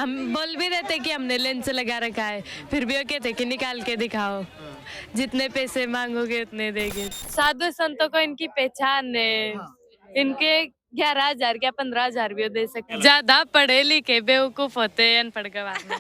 हम बोल भी रहे थे कि हमने लेंस लगा रखा है, फिर भी वो कहते कि निकाल के दिखाओ, जितने पैसे मांगोगे उतने देंगे। साधु संतों को इनकी पहचान है, इनके 11,000 या 15,000 भी दे सकते। ज्यादा पढ़े लिखे बेवकूफ होते हैं अनपढ़ गवार में।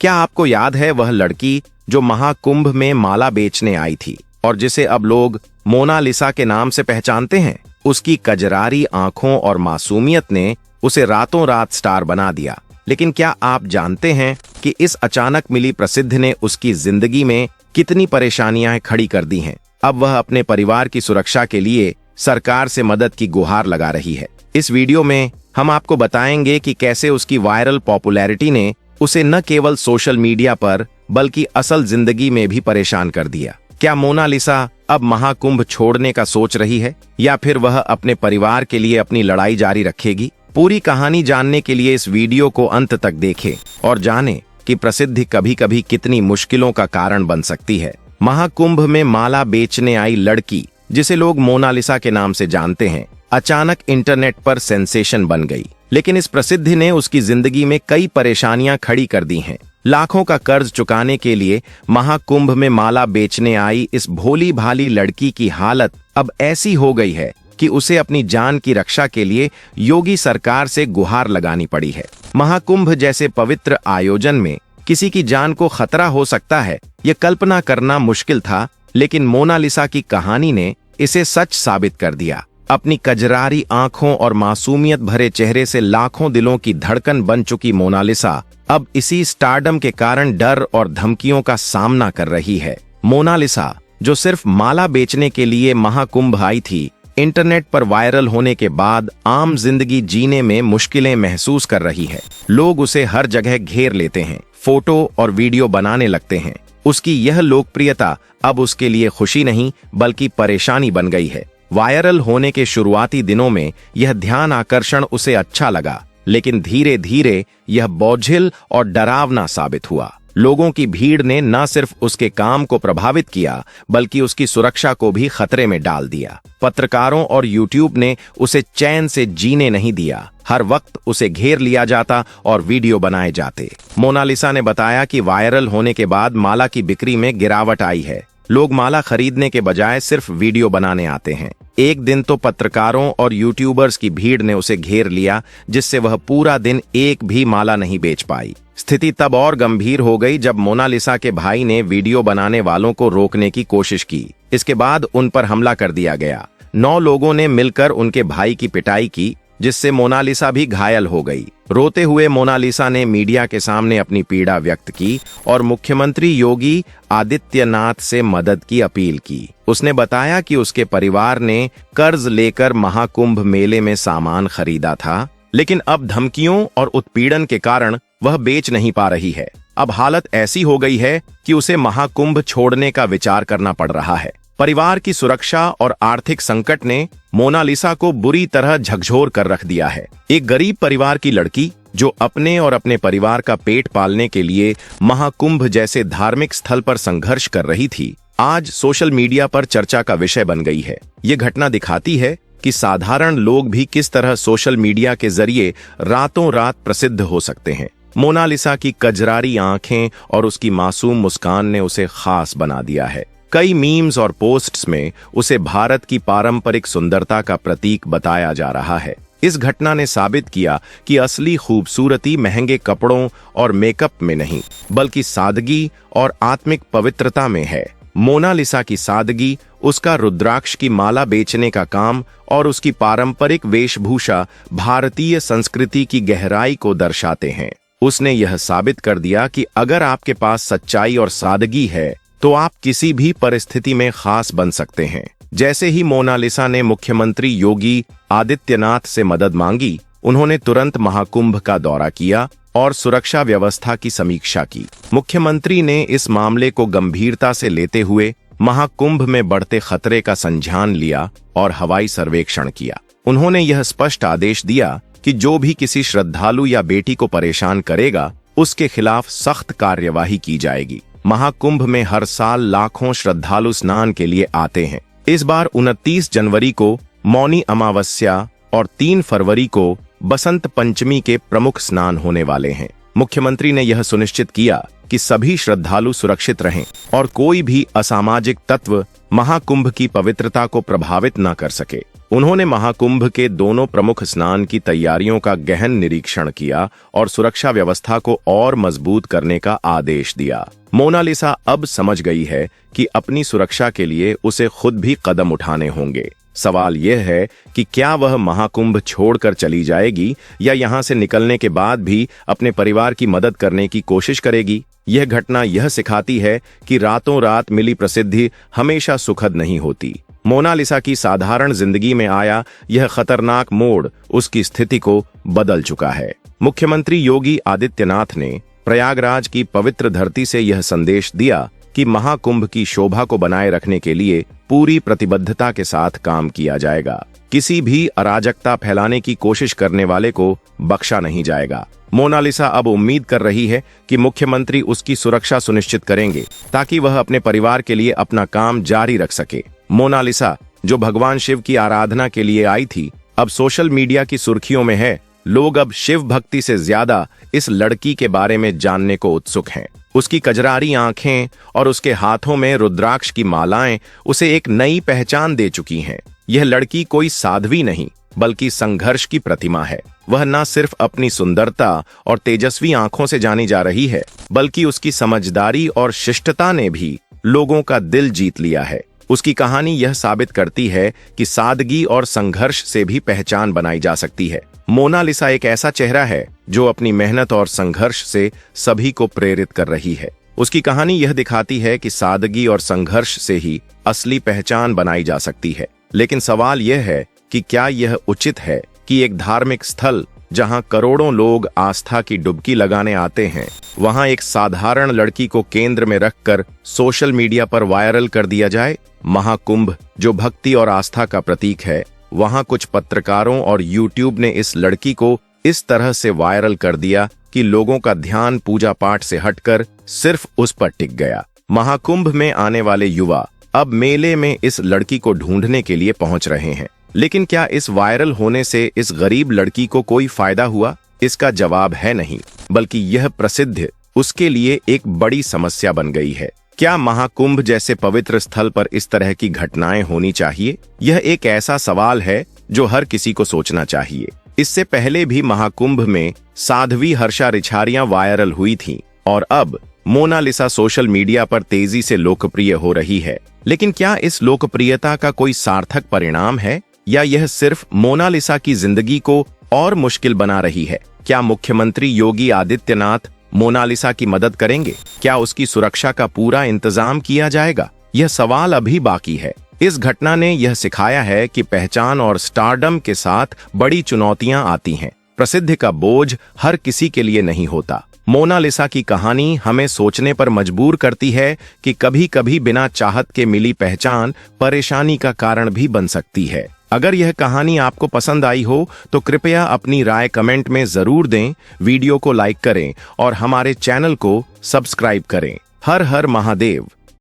क्या आपको याद है वह लड़की जो महाकुंभ में माला बेचने आई थी और जिसे अब लोग मोनालिसा के नाम से पहचानते हैं? उसकी कजरारी आंखों और मासूमियत ने उसे रातों रात स्टार बना दिया। लेकिन क्या आप जानते हैं कि इस अचानक मिली प्रसिद्धि ने उसकी जिंदगी में कितनी परेशानियां खड़ी कर दी हैं? अब वह अपने परिवार की सुरक्षा के लिए सरकार से मदद की गुहार लगा रही है। इस वीडियो में हम आपको बताएंगे कि कैसे उसकी वायरल पॉपुलैरिटी ने उसे न केवल सोशल मीडिया पर बल्कि असल जिंदगी में भी परेशान कर दिया। क्या मोनालिसा अब महाकुंभ छोड़ने का सोच रही है या फिर वह अपने परिवार के लिए अपनी लड़ाई जारी रखेगी? पूरी कहानी जानने के लिए इस वीडियो को अंत तक देखें और जानें कि प्रसिद्धि कभी कभी कितनी मुश्किलों का कारण बन सकती है। महाकुंभ में माला बेचने आई लड़की, जिसे लोग मोनालिसा के नाम से जानते हैं, अचानक इंटरनेट पर सेंसेशन बन गई। लेकिन इस प्रसिद्धि ने उसकी जिंदगी में कई परेशानियां खड़ी कर दी हैं। लाखों का कर्ज चुकाने के लिए महाकुंभ में माला बेचने आई इस भोली भाली लड़की की हालत अब ऐसी हो गई है कि उसे अपनी जान की रक्षा के लिए योगी सरकार से गुहार लगानी पड़ी है। महाकुंभ जैसे पवित्र आयोजन में किसी की जान को खतरा हो सकता है, यह कल्पना करना मुश्किल था, लेकिन मोनालिसा की कहानी ने इसे सच साबित कर दिया। अपनी कजरारी आंखों और मासूमियत भरे चेहरे से लाखों दिलों की धड़कन बन चुकी मोनालिसा अब इसी स्टारडम के कारण डर और धमकियों का सामना कर रही है। मोनालिसा, जो सिर्फ माला बेचने के लिए महाकुंभ आई थी, इंटरनेट पर वायरल होने के बाद आम जिंदगी जीने में मुश्किलें महसूस कर रही है। लोग उसे हर जगह घेर लेते हैं, फोटो और वीडियो बनाने लगते हैं। उसकी यह लोकप्रियता अब उसके लिए खुशी नहीं बल्कि परेशानी बन गई है। वायरल होने के शुरुआती दिनों में यह ध्यान आकर्षण उसे अच्छा लगा, लेकिन धीरे धीरे यह बोझिल और डरावना साबित हुआ। लोगों की भीड़ ने न सिर्फ उसके काम को प्रभावित किया बल्कि उसकी सुरक्षा को भी खतरे में डाल दिया। पत्रकारों और यूट्यूब ने उसे चैन से जीने नहीं दिया। हर वक्त उसे घेर लिया जाता और वीडियो बनाए जाते। मोनालिसा ने बताया कि वायरल होने के बाद माला की बिक्री में गिरावट आई है। लोग माला खरीदने के बजाय सिर्फ वीडियो बनाने आते हैं। एक दिन तो पत्रकारों और यूट्यूबर्स की भीड़ ने उसे घेर लिया, जिससे वह पूरा दिन एक भी माला नहीं बेच पाई। स्थिति तब और गंभीर हो गई जब मोनालिसा के भाई ने वीडियो बनाने वालों को रोकने की कोशिश की। इसके बाद उन पर हमला कर दिया गया। 9 लोगों ने मिलकर उनके भाई की पिटाई की, जिससे मोनालिसा भी घायल हो गई। रोते हुए मोनालिसा ने मीडिया के सामने अपनी पीड़ा व्यक्त की और मुख्यमंत्री योगी आदित्यनाथ से मदद की अपील की। उसने बताया कि उसके परिवार ने कर्ज लेकर महाकुंभ मेले में सामान खरीदा था, लेकिन अब धमकियों और उत्पीड़न के कारण वह बेच नहीं पा रही है। अब हालत ऐसी हो गई है कि उसे महाकुंभ छोड़ने का विचार करना पड़ रहा है। परिवार की सुरक्षा और आर्थिक संकट ने मोनालिसा को बुरी तरह झकझोर कर रख दिया है। एक गरीब परिवार की लड़की जो अपने और अपने परिवार का पेट पालने के लिए महाकुंभ जैसे धार्मिक स्थल पर संघर्ष कर रही थी, आज सोशल मीडिया पर चर्चा का विषय बन गई है। ये घटना दिखाती है कि साधारण लोग भी किस तरह सोशल मीडिया के जरिए रातों रात प्रसिद्ध हो सकते हैं। मोनालिसा की कजरारी आंखें और उसकी मासूम मुस्कान ने उसे खास बना दिया है। कई मीम्स और पोस्ट्स में उसे भारत की पारंपरिक सुंदरता का प्रतीक बताया जा रहा है। इस घटना ने साबित किया कि असली खूबसूरती महंगे कपड़ों और मेकअप में नहीं बल्कि सादगी और आत्मिक पवित्रता में है। मोनालिसा की सादगी, उसका रुद्राक्ष की माला बेचने का काम और उसकी पारंपरिक वेशभूषा भारतीय संस्कृति की गहराई को दर्शाते हैं। उसने यह साबित कर दिया कि अगर आपके पास सच्चाई और सादगी है तो आप किसी भी परिस्थिति में खास बन सकते हैं। जैसे ही मोनालिसा ने मुख्यमंत्री योगी आदित्यनाथ से मदद मांगी, उन्होंने तुरंत महाकुंभ का दौरा किया और सुरक्षा व्यवस्था की समीक्षा की। मुख्यमंत्री ने इस मामले को गंभीरता से लेते हुए महाकुंभ में बढ़ते खतरे का संज्ञान लिया और हवाई सर्वेक्षण किया। उन्होंने यह स्पष्ट आदेश दिया कि जो भी किसी श्रद्धालु या बेटी को परेशान करेगा, उसके खिलाफ सख्त कार्यवाही की जाएगी। महाकुंभ में हर साल लाखों श्रद्धालु स्नान के लिए आते हैं। इस बार 29 जनवरी को मौनी अमावस्या और 3 फरवरी को बसंत पंचमी के प्रमुख स्नान होने वाले हैं। मुख्यमंत्री ने यह सुनिश्चित किया कि सभी श्रद्धालु सुरक्षित रहें और कोई भी असामाजिक तत्व महाकुंभ की पवित्रता को प्रभावित न कर सके। उन्होंने महाकुंभ के दोनों प्रमुख स्नान की तैयारियों का गहन निरीक्षण किया और सुरक्षा व्यवस्था को और मजबूत करने का आदेश दिया। मोनालिसा अब समझ गई है कि अपनी सुरक्षा के लिए उसे खुद भी कदम उठाने होंगे। सवाल यह है कि क्या वह महाकुंभ छोड़कर चली जाएगी या यहाँ से निकलने के बाद भी अपने परिवार की मदद करने की कोशिश करेगी। यह घटना यह सिखाती है कि रातों रात मिली प्रसिद्धि हमेशा सुखद नहीं होती। मोनालिसा की साधारण जिंदगी में आया यह खतरनाक मोड़ उसकी स्थिति को बदल चुका है। मुख्यमंत्री योगी आदित्यनाथ ने प्रयागराज की पवित्र धरती से यह संदेश दिया कि महाकुंभ की शोभा को बनाए रखने के लिए पूरी प्रतिबद्धता के साथ काम किया जाएगा। किसी भी अराजकता फैलाने की कोशिश करने वाले को बख्शा नहीं जाएगा। मोनालिसा अब उम्मीद कर रही है कि मुख्यमंत्री उसकी सुरक्षा सुनिश्चित करेंगे ताकि वह अपने परिवार के लिए अपना काम जारी रख सके। मोनालिसा, जो भगवान शिव की आराधना के लिए आई थी, अब सोशल मीडिया की सुर्खियों में है। लोग अब शिव भक्ति से ज्यादा इस लड़की के बारे में जानने को उत्सुक हैं। उसकी कजरारी आंखें और उसके हाथों में रुद्राक्ष की मालाएं उसे एक नई पहचान दे चुकी हैं। यह लड़की कोई साध्वी नहीं बल्कि संघर्ष की प्रतिमा है। वह न सिर्फ अपनी सुंदरता और तेजस्वी आंखों से जानी जा रही है, बल्कि उसकी समझदारी और शिष्टता ने भी लोगों का दिल जीत लिया है। उसकी कहानी यह साबित करती है कि सादगी और संघर्ष से भी पहचान बनाई जा सकती है। मोनालिसा एक ऐसा चेहरा है जो अपनी मेहनत और संघर्ष से सभी को प्रेरित कर रही है। उसकी कहानी यह दिखाती है कि सादगी और संघर्ष से ही असली पहचान बनाई जा सकती है। लेकिन सवाल यह है कि क्या यह उचित है कि एक धार्मिक स्थल जहां करोड़ों लोग आस्था की डुबकी लगाने आते हैं, वहां एक साधारण लड़की को केंद्र में रखकर सोशल मीडिया पर वायरल कर दिया जाए। महाकुंभ, जो भक्ति और आस्था का प्रतीक है, वहां कुछ पत्रकारों और यूट्यूब ने इस लड़की को इस तरह से वायरल कर दिया कि लोगों का ध्यान पूजा पाठ से हटकर सिर्फ उस पर टिक गया। महाकुंभ में आने वाले युवा अब मेले में इस लड़की को ढूंढने के लिए पहुंच रहे हैं। लेकिन क्या इस वायरल होने से इस गरीब लड़की को कोई फायदा हुआ? इसका जवाब है नहीं, बल्कि यह प्रसिद्ध उसके लिए एक बड़ी समस्या बन गई है। क्या महाकुंभ जैसे पवित्र स्थल पर इस तरह की घटनाएं होनी चाहिए? यह एक ऐसा सवाल है जो हर किसी को सोचना चाहिए। इससे पहले भी महाकुंभ में साध्वी हर्षा रिछारियां वायरल हुई थीं और अब मोनालिसा सोशल मीडिया पर तेजी से लोकप्रिय हो रही है। लेकिन क्या इस लोकप्रियता का कोई सार्थक परिणाम है या यह सिर्फ मोनालिसा की जिंदगी को और मुश्किल बना रही है? क्या मुख्यमंत्री योगी आदित्यनाथ मोनालिसा की मदद करेंगे? क्या उसकी सुरक्षा का पूरा इंतजाम किया जाएगा? यह सवाल अभी बाकी है। इस घटना ने यह सिखाया है कि पहचान और स्टारडम के साथ बड़ी चुनौतियां आती हैं। प्रसिद्धि का बोझ हर किसी के लिए नहीं होता। मोनालिसा की कहानी हमें सोचने पर मजबूर करती है कि कभी-कभी बिना चाहत के मिली पहचान परेशानी का कारण भी बन सकती है। अगर यह कहानी आपको पसंद आई हो तो कृपया अपनी राय कमेंट में जरूर दें, वीडियो को लाइक करें और हमारे चैनल को सब्सक्राइब करें। हर हर महादेव।